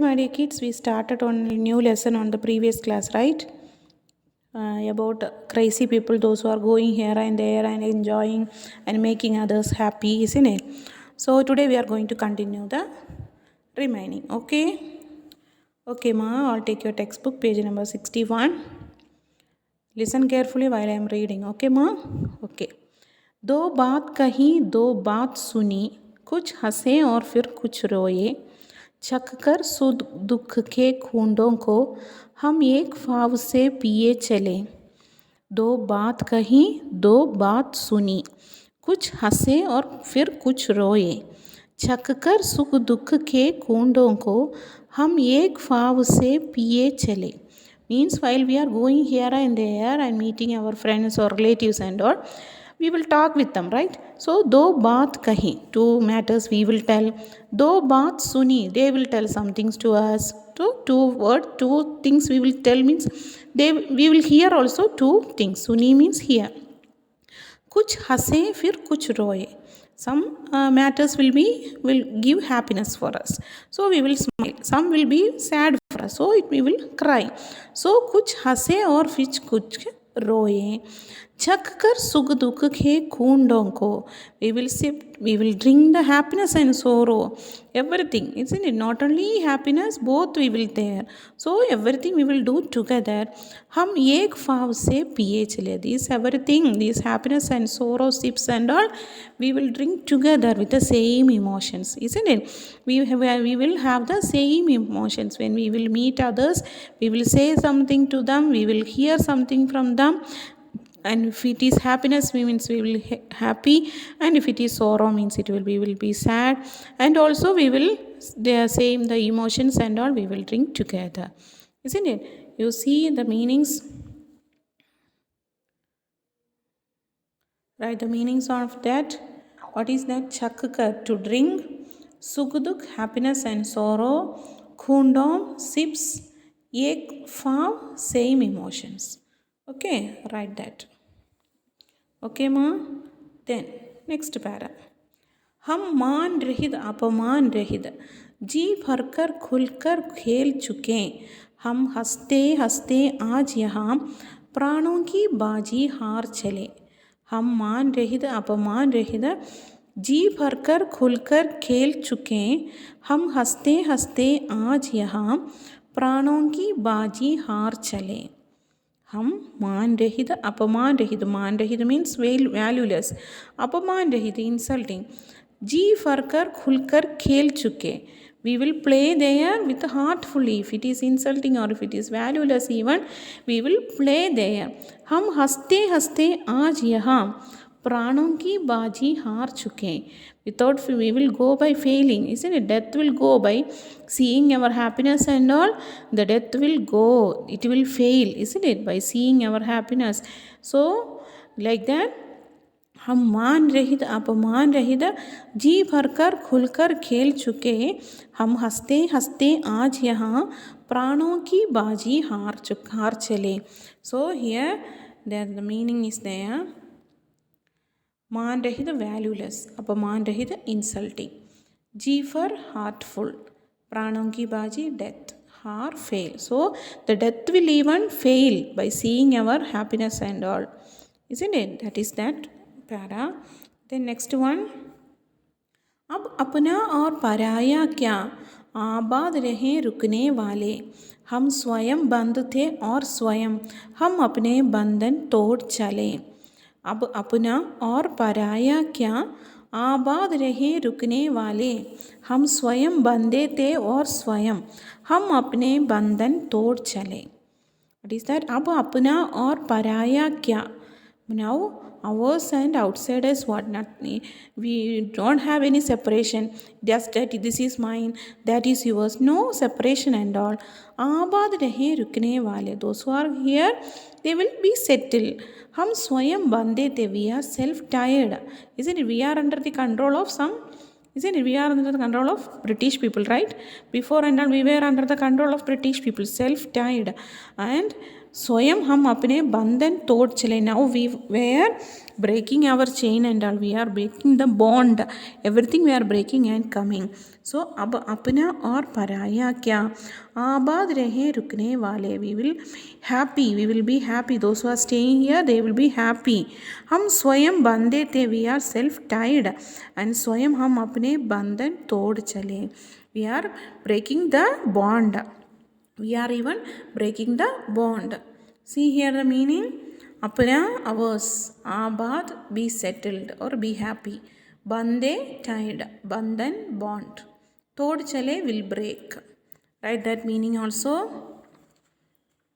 my dear kids, we started on a new lesson on the previous class, right? About crazy people, those who are going here and there and enjoying and making others happy, isn't it? So today we are going to continue the remaining, okay? Okay, ma, I'll take your textbook, page number 61. Listen carefully while I am reading, okay, ma? Okay. दो बात कही, दो बात सुनी, कुछ हंसे और फिर कुछ रोए, छककर सुख दुख के खूंडों को हम एक फाव से पिए चले. दो बात कही, दो बात सुनी, कुछ हंसे और फिर कुछ रोए, छककर सुख दुख के खूंडों को हम एक फाव से पिए चले. Means while we are going here and there and meeting our friends or relatives and all, we will talk with them, right? So दो बात कही, two matters we will tell. दो बात सुनी, they will tell some things to us. So two things we will tell means we will hear also two things. सुनी means hear. कुछ हंसे फिर कुछ रोए. Some matters will give happiness for us, so we will smile. Some will be sad for us, so we will cry. So कुछ हंसे और फिर कुछ रोए, छक कर सुख दुख के खूंडों को. We will drink the happiness and sorrow, everything, isn't it? Not only happiness, both we will there. So everything we will do together. हम एक फाव से पिए चले. This everything, this happiness and sorrow, sips and all, we will drink together with the same emotions, isn't it? We will have the same emotions. When we will meet others, we will say something to them, we will hear something from them. And if it is happiness, means we will be happy, and if it is sorrow, means we will be sad, and also we will the same the emotions and all we will drink together, isn't it? You see the meanings, right? The meanings of that. What is that? Chakkar, to drink, sukh-dukh, happiness and sorrow, khundom, sips, ek fav, same emotions. Okay, write that. Okay, ma? Then, next para. हम मान रहित अपमान रहित जी भरकर खुलकर खेल चुके, हम हंसते हंसते आज यहाँ प्राणों की बाजी हार चले. हम मान रहित अपमान रहित जी भरकर खुलकर खेल चुके, हम हंसते हंसते आज यहाँ प्राणों की बाजी हार चले. हम मान रहित अपमान रहित, मान रहित मीन्स valueless, अपमान रहित insulting, जी भरकर खुलकर खेल चुके, we will play there with heartfully. If it is insulting or if it is valueless even, we will play there. हम हंसते हंसते आज यहाँ प्राणों की बाजी हार चुके. Without we will go by failing, isn't it? Death will go by seeing our happiness and all. The death will go, it will fail, isn't it? By seeing our happiness. So like that, हम मान रहित अपमान रहित जी भरकर खुलकर खेल चुके, हम हंसते हंसते आज यहाँ प्राणों की बाजी हार चले. So here the meaning is there. मान रहित valueless, अपमान रहित insulting, जी for heartful, प्राणों की बाजी death, हार fail. So the death will even fail by seeing our happiness and all, isn't it? That is that para. Then next one. अब अपना और पराया क्या, आबाद रहे रुकने वाले, हम स्वयं बंद थे और स्वयं हम अपने बंधन तोड़ चले. अब अपना और पराया क्या, आबाद रहे रुकने वाले, हम स्वयं बंधे थे और स्वयं हम अपने बंधन तोड़ चले. What is that? अब अपना और पराया क्या. Now ours and outsiders, what not, we don't have any separation, just that this is mine, that is yours, no separation and all. आबाद रहे रुकने वाले, those who are here, they will be settled. हम स्वयं बंधे थे, we are self tired, isn't it? We are under the control of some, isn't it? We are under the control of British people, right? Before and all we were under the control of British people, self tired, and स्वयं हम अपने बंधन तोड़ चले. Now we were breaking our chain and all. We are breaking the bond. Everything we are breaking and coming. So अब अपना और पराया क्या, आबाद रहे रुकने वाले. We will happy. We will be happy. Those who are staying here, they will be happy. हम स्वयं बंधे थे. We are self tied. And स्वयं हम अपने बंधन तोड़ चले. We are breaking the bond. We are even breaking the bond. See here the meaning. Apna, ours. Abad, be settled or be happy. Bande, tied. Bandhan, bond. Tod chale will break. Write that meaning also.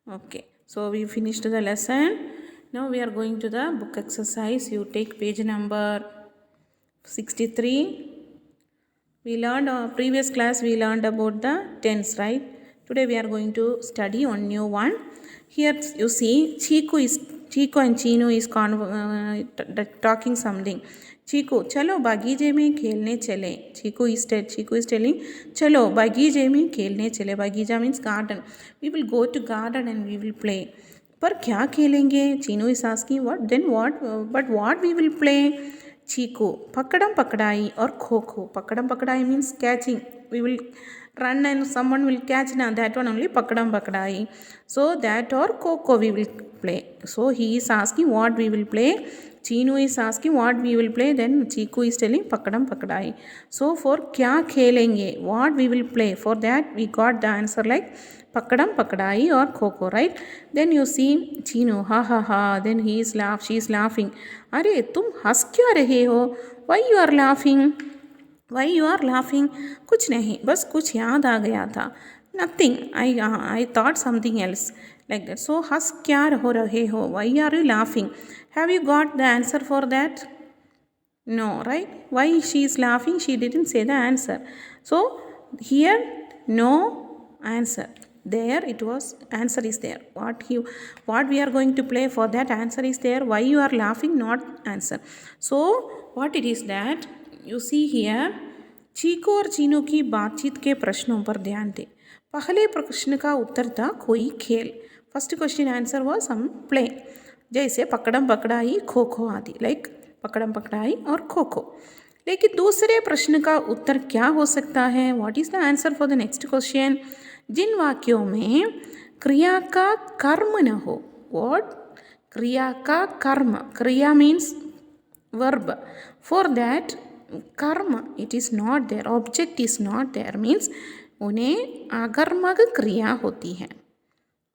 Okay. So we finished the lesson. Now we are going to the book exercise. You take page number 63. We learned previous class we learned about the tense, right? Today we are going to study on new one. Here you see Chiku and Chinu is talking something. Chiku, chalo bagije mein khelne chale. Chiku is telling, chalo bagije mein khelne chale. Bagija means garden. We will go to garden and we will play. पर क्या खेलेंगे? Chinu is asking what? Then what? But what we will play? Chiku, pakadam pakadai or kho. Pakadam pakadai means catching. We will run and someone will catch. Now that one only pakadam pakadai. So that or kho we will play. So he is asking what we will play. Chinu is asking what we will play. Then Chiku is telling pakadam pakadai. So for kya khelenge, what we will play. For that we got the answer like pakadam pakadai or kho, right? Then you see Chinu, ha. Then she is laughing. Are tum has kya rahe ho? Why you are laughing? Why you are laughing? कुछ नहीं, बस कुछ याद आ गया था. Nothing. I thought something else like that. So हंस क्या हो रहे हो? Why are you laughing? Have you got the answer for that? No, right? Why she is laughing? She didn't say the answer. So here no answer. There it was, answer is there. What we are going to play, for that answer is there. Why you are laughing? Not answer. So what it is that you see here, चीकू और चीनू की बातचीत के प्रश्नों पर ध्यान दें. पहले प्रश्न का उत्तर था कोई खेल. फर्स्ट क्वेश्चन आंसर वाज हम प्ले, जैसे पकड़म पकड़ाई, खो खो आदि. लाइक पकड़म पकड़ाई और खो खो. लेकिन दूसरे प्रश्न का उत्तर क्या हो सकता है? What is the answer for the next question? जिन वाक्यों में क्रिया का कर्म न हो. व्हाट? क्रिया का कर्म. क्रिया means verb. For that karma, it is not there, object is not there, means उन्हें अकर्मक क्रिया होती है.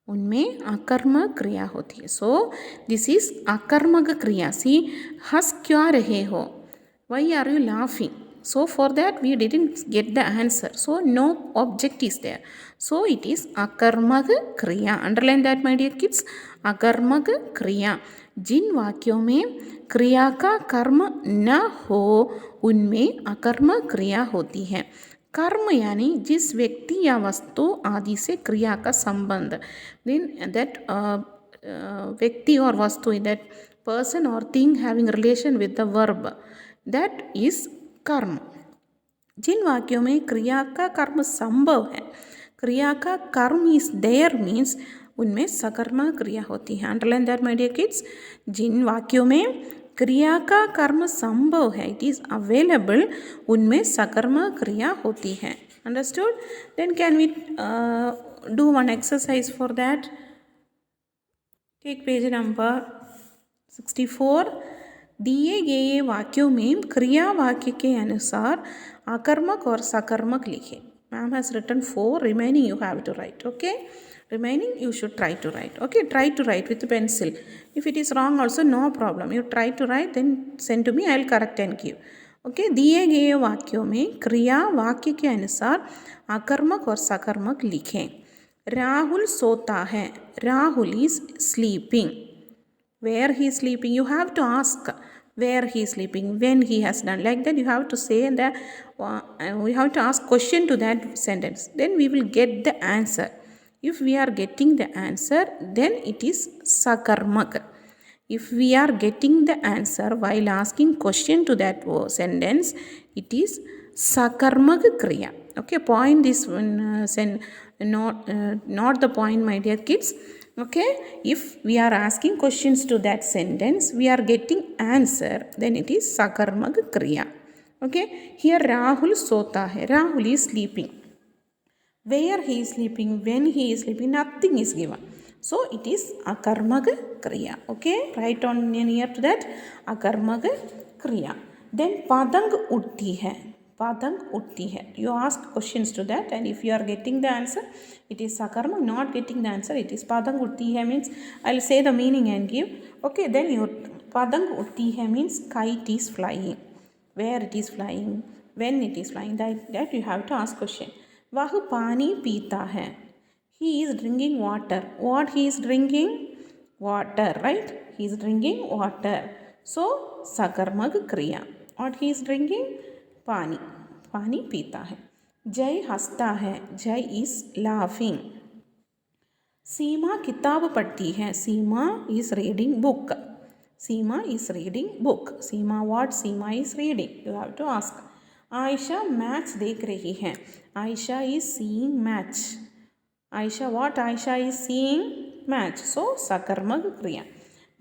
उनमें अकर्मक क्रिया होती है. सो दिस इज अकर्मक क्रिया. सी, हंस क्यों रहे हो? Why are you laughing? So for that we didn't get the answer. So no object is there. So it is अकर्मक क्रिया. Underline that my dear kids. अकर्मक क्रिया. जिन वाक्यों में क्रिया का कर्म न हो उनमें अकर्मक क्रिया होती है. कर्म यानी जिस व्यक्ति या वस्तु आदि से क्रिया का संबंध. Then that व्यक्ति और वस्तु, that person or thing having relation with the verb, that is कर्म. जिन वाक्यों में क्रिया का कर्म संभव है, क्रिया का कर्म इज देयर मीन्स उनमें सकर्मक क्रिया होती है. Underline that my dear kids. जिन वाक्यों में क्रिया का कर्म संभव है, इट इज अवेलेबल, उनमें सकर्मक क्रिया होती है. Understood? Then can we do one exercise for that. Take page number 64. दिए गए वाक्यों में क्रिया वाक्य के अनुसार आकर्मक और सकर्मक लिखें. Ma'am has written 4. Remaining you have to write. Okay? Remaining you should try to write. Okay? Try to write with pencil. If it is wrong also no problem. You try to write, then send to me. I will correct and give. Okay? दिए गए वाक्यों में क्रिया वाक्य के अनुसार आकर्मक और सकर्मक लिखें. राहुल सोता है. Rahul is sleeping. Where he is sleeping? You have to ask where he is sleeping, when he has done. Like that you have to say that we have to ask question to that sentence. Then we will get the answer. If we are getting the answer, then it is sakarmak. If we are getting the answer while asking question to that sentence, it is sakarmak kriya. Okay, point this one, not the point, my dear kids. Okay, if we are asking questions to that sentence, we are getting answer, then it is sakarmak kriya. Okay, here Rahul sota hai. Rahul is sleeping. Where he is sleeping, when he is sleeping, nothing is given. So it is akarmak kriya. Okay, write on near to that akarmak kriya. Then padang utti hai. Padang utti hai. You ask questions to that, and if you are getting the answer, it is sakarmak. Not getting the answer, it is padang utti hai means I'll say the meaning and give. Okay, then your padang utti hai means kite is flying. Where it is flying, when it is flying, that you have to ask question. वह पानी पीता है. He is drinking water. What he is drinking? Water, right? He is drinking water. So sakarmak kriya. What he is drinking? पानी. पानी पीता है. जय हंसता है. जय is laughing. सीमा किताब पढ़ती है. सीमा is reading book. Seema is reading book. Seema what? Seema is reading. You have to ask. Ayesha match देख रही है. Ayesha is seeing match. Ayesha what? Ayesha is seeing match. So sakarmak kriya.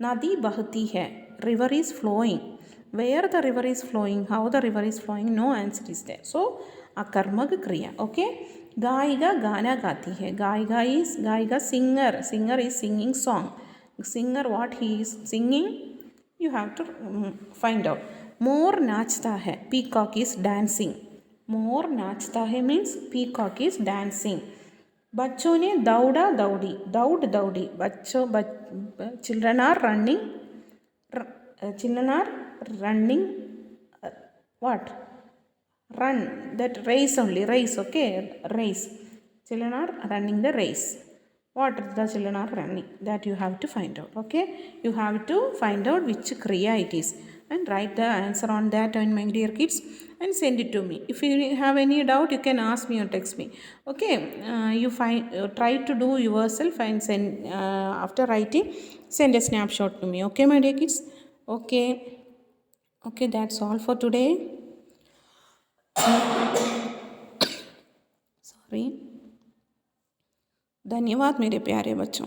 नदी बहती है. River is flowing. Where the river is flowing? How the river is flowing? No answer is there. So akarmak kriya. Okay. गायिका गाना गाती है. गायिका singer. Singer is singing song. Singer what he is singing? You have to find out. मोर नाचता है. Peacock is dancing. मोर नाचता है means peacock is dancing. बच्चों ने दौड़ा दौड़ी. दौड़ी. बच्चों children are running. Children are running. What? Run. That race only. Race. Okay. Race. Children are running the race. What the children are running, that you have to find out. Okay, you have to find out which kriya it is and write the answer on that, and my dear kids, and send it to me. If you have any doubt, you can ask me or text me. Okay, you try to do yourself and send after writing, send a snapshot to me. Okay, my dear kids. Okay, that's all for today. Sorry. धन्यवाद मेरे प्यारे बच्चों.